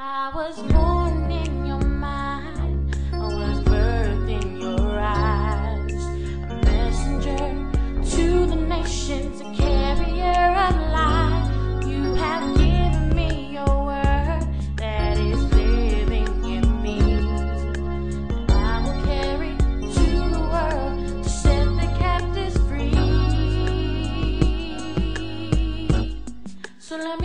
I was born in your mind, I was birthed in your eyes, a messenger to the nations, a carrier of light. You have given me your word that is living in me, and I will carry to the world to set the captives free. So let